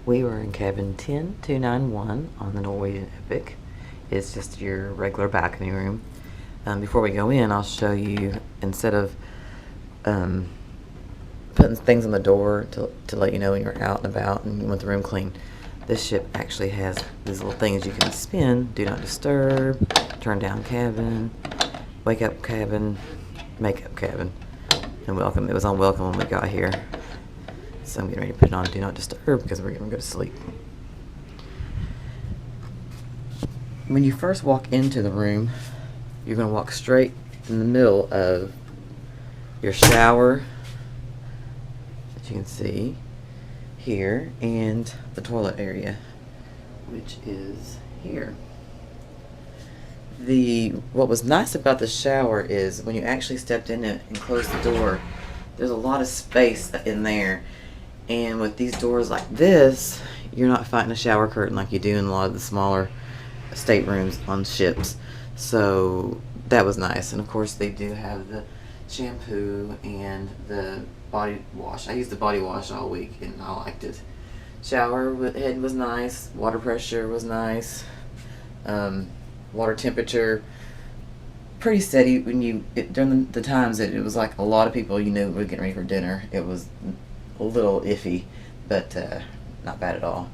We were in cabin 10291 on the Norwegian Epic. It's just your regular balcony room. Before we go in, I'll show you, instead of putting things on the door to let you know when you're out and about and you want the room clean, this ship actually has these little things you can spin: do not disturb, turn down cabin, wake up cabin, make up cabin, and welcome. It was on welcome when we got here, so I'm getting ready to put it on do not disturb because we're going to go to sleep. When you first walk into the room, you're going to walk straight in the middle of your shower, as you can see here, and the toilet area, which is here. What was nice about the shower is when you actually stepped in it and closed the door, there's a lot of space in there. And with these doors like this, you're not fighting a shower curtain like you do in a lot of the smaller staterooms on ships. So that was nice. And of course they do have the shampoo and the body wash. I used the body wash all week and I liked it. Shower head was nice. Water pressure was nice. Water temperature pretty steady. During the times that it was like a lot of people you knew were getting ready for dinner, it was a little iffy, but not bad at all.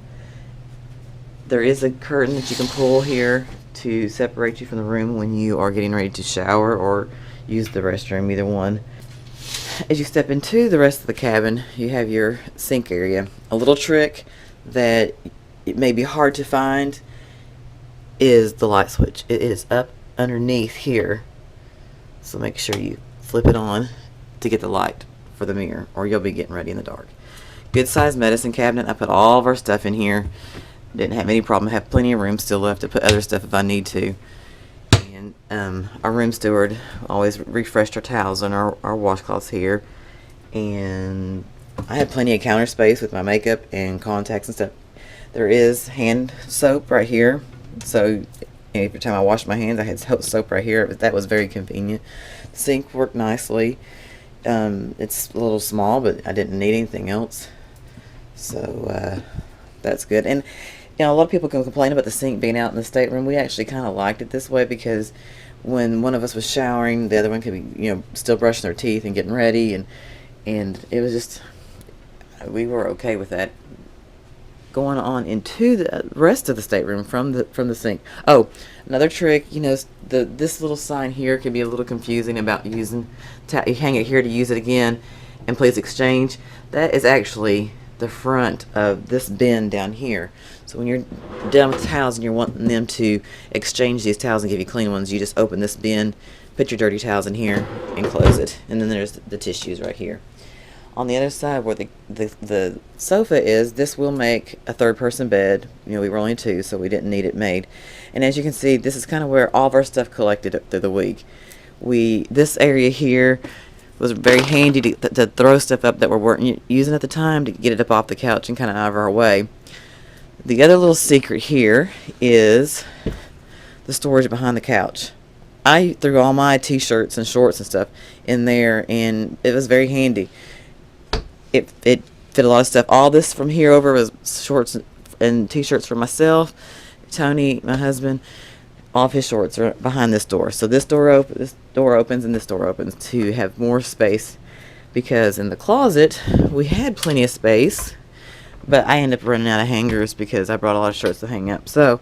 There is a curtain that you can pull here to separate you from the room when you are getting ready to shower or use the restroom, either one. As you step into the rest of the cabin, you have your sink area. A little trick that it may be hard to find is the light switch. It is up underneath here, so make sure you flip it on to get the light for the mirror, or you'll be getting ready in the dark. Good sized medicine cabinet. I put all of our stuff in here. Didn't have any problem. I have plenty of room still left to put other stuff if I need to. And our room steward always refreshed our towels and our washcloths here. And I have plenty of counter space with my makeup and contacts and stuff. There is hand soap right here, so every time I washed my hands I had soap right here. That was very convenient. The sink worked nicely. It's a little small, but I didn't need anything else, so that's good. And you know, a lot of people can complain about the sink being out in the stateroom. We actually kind of liked it this way because when one of us was showering, the other one could be, you know, still brushing their teeth and getting ready, and it was just, we were okay with that. Going on into the rest of the stateroom from the sink. Oh, another trick, you know, this little sign here can be a little confusing about using. You hang it here to use it again, and please exchange. That is actually the front of this bin down here. So when you're done with towels and you're wanting them to exchange these towels and give you clean ones, you just open this bin, put your dirty towels in here, and close it. And then there's the tissues right here. On the other side where the sofa is, this will make a third-person bed. You know, we were only two, so we didn't need it made. And as you can see, this is kind of where all of our stuff collected up through the week. This area here was very handy to throw stuff up that we weren't using at the time, to get it up off the couch and kind of out of our way. The other little secret here is the storage behind the couch. I threw all my t-shirts and shorts and stuff in there, and it was very handy. It fit a lot of stuff. All this from here over was shorts and t-shirts for myself, Tony, my husband. All of his shorts are behind this door. So this door opens and this door opens to have more space, because in the closet we had plenty of space, but I ended up running out of hangers because I brought a lot of shirts to hang up. So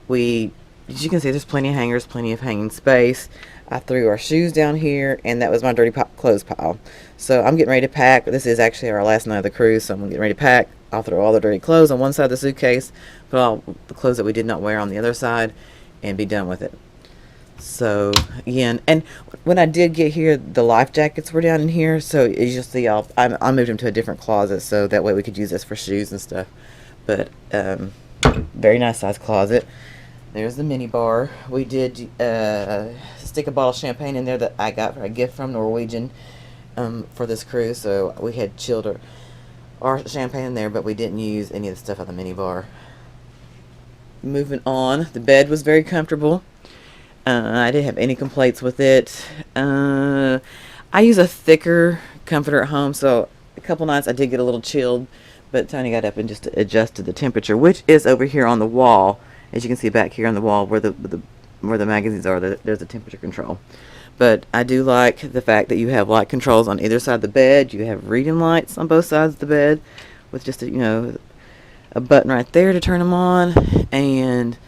as you can see, there's plenty of hangers, plenty of hanging space. I threw our shoes down here, and that was my dirty clothes pile. So I'm getting ready to pack. This is actually our last night of the cruise, so I'm getting ready to pack. I'll throw all the dirty clothes on one side of the suitcase, put all the clothes that we did not wear on the other side, and be done with it. So again, and when I did get here, the life jackets were down in here. So as you'll see, I moved them to a different closet, so that way we could use this for shoes and stuff. But very nice size closet. There's the mini bar. We did stick a bottle of champagne in there that I got for a gift from Norwegian for this cruise. So we had chilled our champagne in there, but we didn't use any of the stuff on the mini bar. Moving on, the bed was very comfortable. I didn't have any complaints with it. I use a thicker comforter at home, so a couple nights I did get a little chilled But Tony got up and just adjusted the temperature, which is over here on the wall. As you can see back here on the wall where the magazines are, there's a temperature control. But I do like the fact that you have light controls on either side of the bed. You have reading lights on both sides of the bed with just a button right there to turn them on. And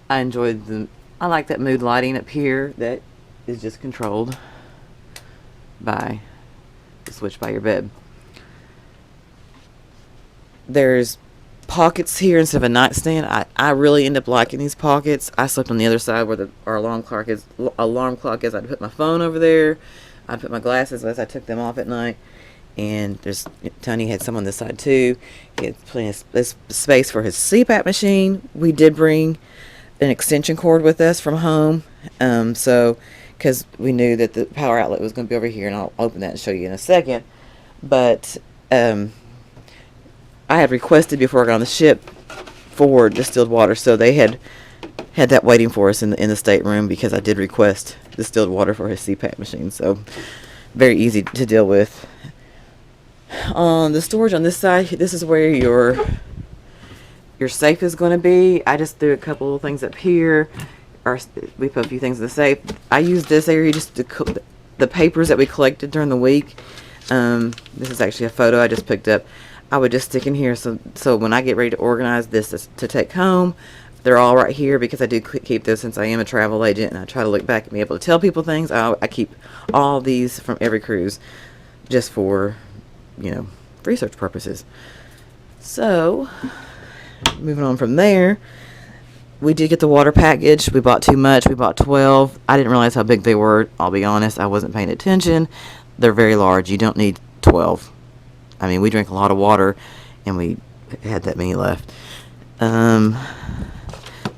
I like that mood lighting up here that is just controlled by the switch by your bed. There's pockets here instead of a nightstand. I really end up liking these pockets. I slept on the other side where our alarm clock is. I'd put my phone over there. I'd put my glasses as I took them off at night. And Tony had some on this side too. He had plenty of space for his CPAP machine. We did bring an extension cord with us from home, because we knew that the power outlet was going to be over here, and I'll open that and show you in a second. But I had requested before I got on the ship for distilled water, so they had that waiting for us in the stateroom, because I did request distilled water for his CPAP machine. So very easy to deal with. On the storage on this side, this is where your safe is going to be. I just threw a couple of things up here. We put a few things in the safe. I use this area just to the papers that we collected during the week. This is actually a photo I just picked up. I would just stick in here, so when I get ready to organize this to take home, they're all right here, because I do keep this since I am a travel agent, and I try to look back and be able to tell people things. I keep all these from every cruise just for research purposes. So moving on from there, we did get the water package. We bought too much. We bought 12. I didn't realize how big they were. I'll be honest, I wasn't paying attention. They're very large. You don't need 12. I mean, we drank a lot of water, and we had that many left. There's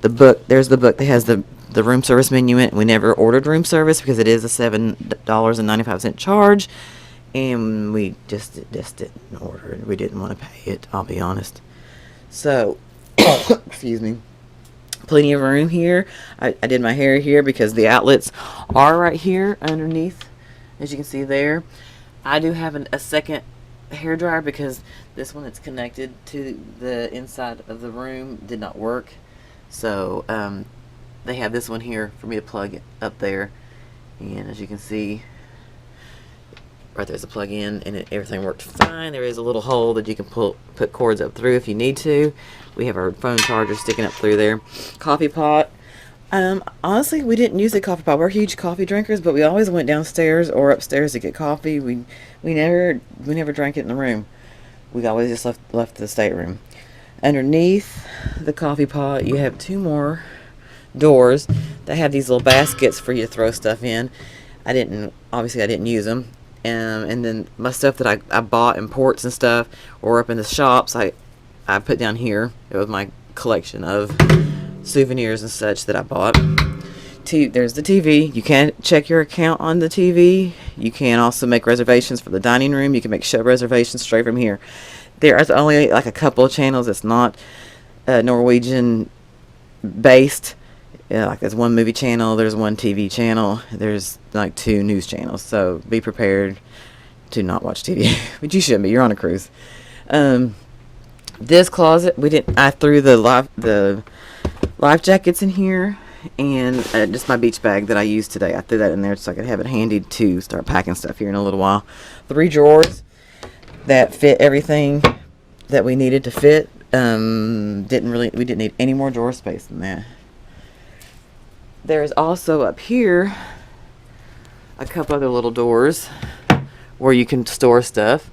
the book that has the room service menu in it. We never ordered room service because it is a $7.95 charge, and we just didn't order it. We didn't want to pay it, I'll be honest. So, excuse me. Plenty of room here. I did my hair here because the outlets are right here underneath, as you can see there. I do have a second hair dryer because this one that's connected to the inside of the room did not work. So they have this one here for me to plug it up there, and as you can see right there's a plug in, and everything worked fine. There is a little hole that you can put cords up through if you need to. We have our phone charger sticking up through there. Coffee pot. Honestly, we didn't use the coffee pot. We're huge coffee drinkers, but we always went downstairs or upstairs to get coffee. We never drank it in the room. We always just left the stateroom. Underneath the coffee pot, you have two more doors that have these little baskets for you to throw stuff in. I didn't use them. And then my stuff that I bought, imports and stuff, or up in the shops, I put down here. It was my collection of souvenirs and such that I bought. There's the TV. You can check your account on the TV. You can also make reservations for the dining room. You can make show reservations straight from here. There's only like a couple of channels that's not Norwegian based. Like there's one movie channel, there's one TV channel, there's like 2 news channels. So be prepared to not watch TV, but you shouldn't be. You're on a cruise. This closet, I threw the life jackets in here, and just my beach bag that I used today. I threw that in there so I could have it handy to start packing stuff here in a little while. 3 drawers that fit everything that we needed to fit. We didn't need any more drawer space than that. There's also up here a couple other little doors where you can store stuff.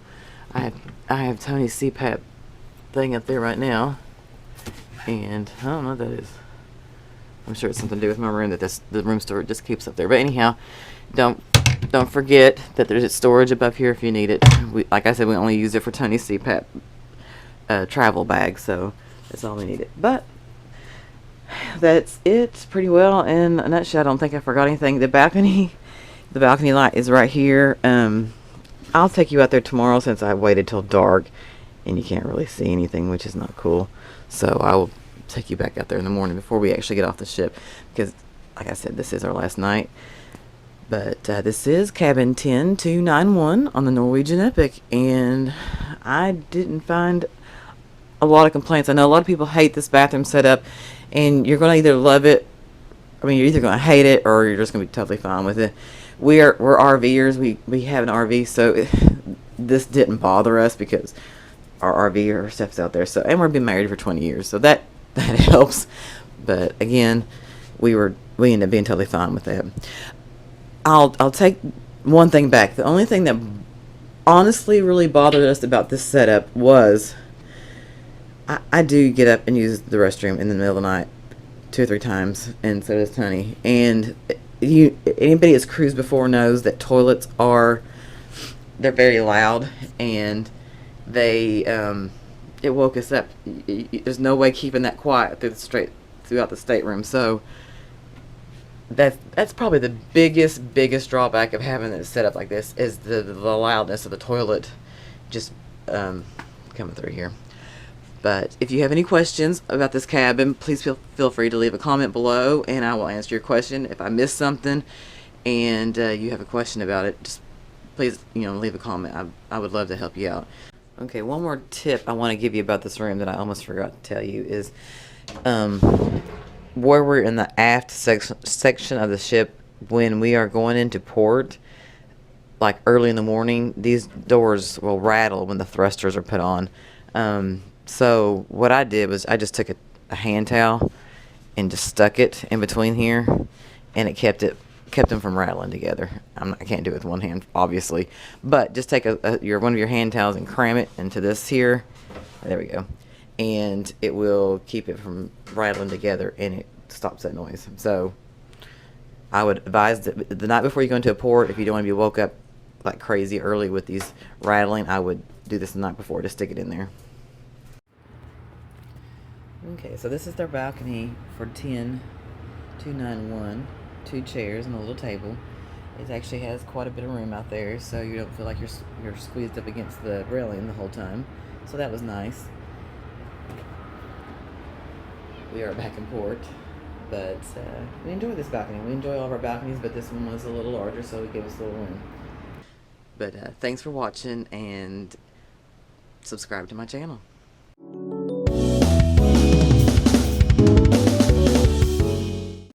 I have Tony's CPAP thing up there right now, and I don't know what that is. I'm sure it's something to do with my room that the room storage just keeps up there. But anyhow, don't forget that there's storage above here if you need it. Like I said, we only use it for Tony's CPAP travel bag, so that's all we needed. But that's it pretty well in a nutshell. I don't think I forgot anything. The balcony light is right here. I'll take you out there tomorrow since I waited till dark and you can't really see anything, which is not cool. So I will take you back out there in the morning before we actually get off the ship, because like I said, this is our last night. But this is cabin 10291 on the Norwegian Epic, and I didn't find a lot of complaints. I know a lot of people hate this bathroom setup, and you're going to either love it, I mean, you're either going to hate it or you're just going to be totally fine with it. We're RVers. We have an RV, so this didn't bother us because our RV, our stuff's out there. So, and we've been married for 20 years, so that helps. But again, we ended up being totally fine with that. I'll take one thing back. The only thing that honestly really bothered us about this setup was I do get up and use the restroom in the middle of the night 2 or 3 times, and so does Tony. And anybody that's cruised before knows that toilets they're very loud, and they it woke us up. There's no way keeping that quiet throughout the stateroom. So that's probably the biggest drawback of having it set up like this is the loudness of the toilet just coming through here. But if you have any questions about this cabin, please feel free to leave a comment below, and I will answer your question. If I missed something and you have a question about it, just please leave a comment. I would love to help you out. Okay, one more tip I want to give you about this room that I almost forgot to tell you is where we're in the aft section of the ship, when we are going into port, like early in the morning, these doors will rattle when the thrusters are put on. So what I did was I just took a hand towel and just stuck it in between here, and it kept them from rattling together. I can't do it with one hand, obviously, but just take one of your hand towels and cram it into this here. There we go, and it will keep it from rattling together, and it stops that noise. So I would advise that the night before you go into a port, if you don't want to be woke up like crazy early with these rattling, I would do this the night before. Just stick it in there. Okay, so this is their balcony for 10,291. 2 chairs and a little table. It actually has quite a bit of room out there, so you don't feel like you're squeezed up against the railing the whole time. So that was nice. We are back in port, but we enjoy this balcony. We enjoy all of our balconies, but this one was a little larger, so it gave us a little room. But thanks for watching, and subscribe to my channel.